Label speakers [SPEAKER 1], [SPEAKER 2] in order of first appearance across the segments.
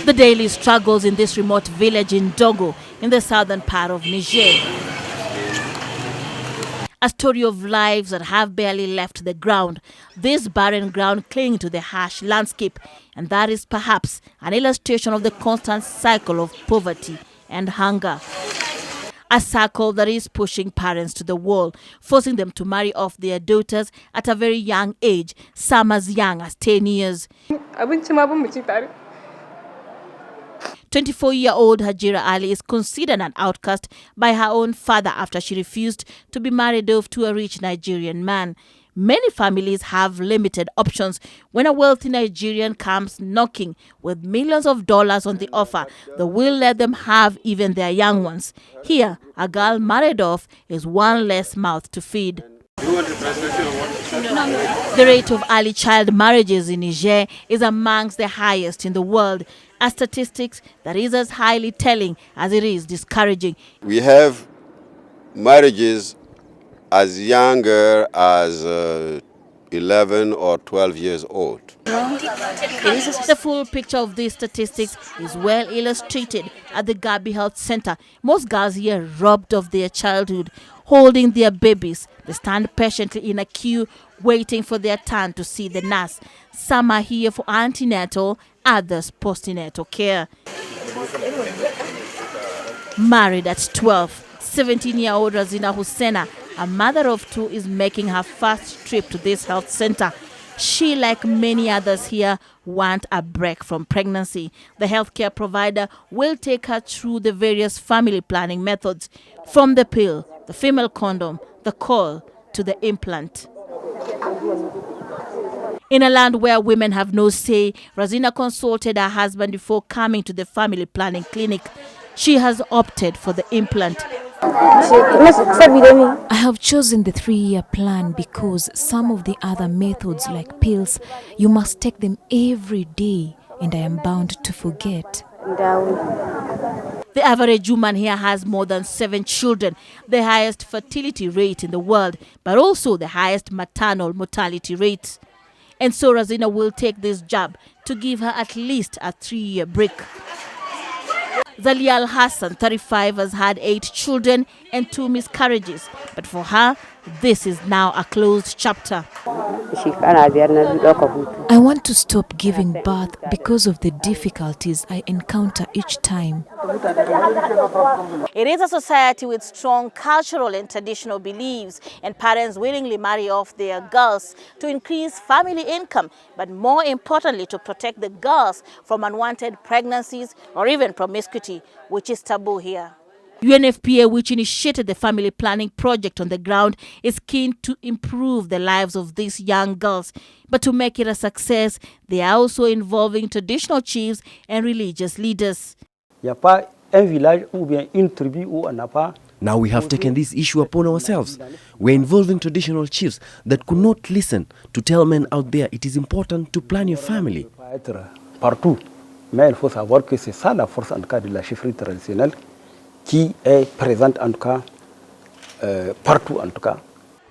[SPEAKER 1] The daily struggles in this remote village in Dogo, in the southern part of Niger. A story of lives that have barely left the ground. This barren ground clinging to the harsh landscape. And that is perhaps an illustration of the constant cycle of poverty and hunger. A cycle that is pushing parents to the wall, forcing them to marry off their daughters at a very young age, some as young as 10 years. 24-year-old Hajira Ali is considered an outcast by her own father after she refused to be married off to a rich Nigerian man. Many families have limited options when a wealthy Nigerian comes knocking with millions of dollars on the offer that will let them have even their young ones. Here, a girl married off is one less mouth to feed. The rate of early child marriages in Niger is amongst the highest in the world, a statistics that is as highly telling as it is discouraging.
[SPEAKER 2] We have marriages as younger as 11 or 12 years old.
[SPEAKER 1] The full picture of these statistics is well illustrated at the Gabi Health Center. Most girls here robbed of their childhood, holding their babies. They stand patiently in a queue, waiting for their turn to see the nurse. Some are here for antenatal, others postnatal care. Married at 12, 17-year-old Razina Husseina, a mother of two, is making her first trip to this health center. She, like many others here, want a break from pregnancy. The healthcare provider will take her through the various family planning methods, from the pill, the female condom, the coil, to the implant. In a land where women have no say, Razina consulted her husband before coming to the family planning clinic. She has opted for the implant.
[SPEAKER 3] I have chosen the 3-year plan because some of the other methods like pills, you must take them every day and I am bound to forget.
[SPEAKER 1] The average woman here has more than 7 children, the highest fertility rate in the world, but also the highest maternal mortality rate. And so Razina will take this jab to give her at least a 3-year break. Zalia Al-Hassan, 35, has had 8 children and 2 miscarriages. But for her, this is now a closed chapter.
[SPEAKER 3] I want to stop giving birth because of the difficulties I encounter each time.
[SPEAKER 1] It is a society with strong cultural and traditional beliefs, and parents willingly marry off their girls to increase family income, but more importantly to protect the girls from unwanted pregnancies or even promiscuity, which is taboo here. UNFPA, which initiated the family planning project on the ground, is keen to improve the lives of these young girls. But to make it a success, they are also involving traditional chiefs and religious leaders.
[SPEAKER 4] Now
[SPEAKER 5] we have taken this issue upon ourselves. We're involving traditional chiefs that could not listen to tell men out there it is important to plan your family.
[SPEAKER 4] Mais il faut savoir que c'est ça la force en tout cas de la chefferie traditionnelle qui est présente en tout cas partout en tout cas.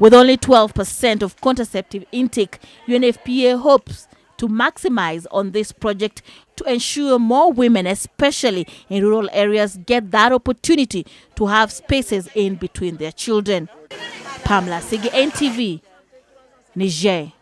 [SPEAKER 1] With only 12% of contraceptive intake, UNFPA hopes to maximize on this project to ensure more women, especially in rural areas, get that opportunity to have spaces in between their children. Pamela Sigi, NTV, Niger.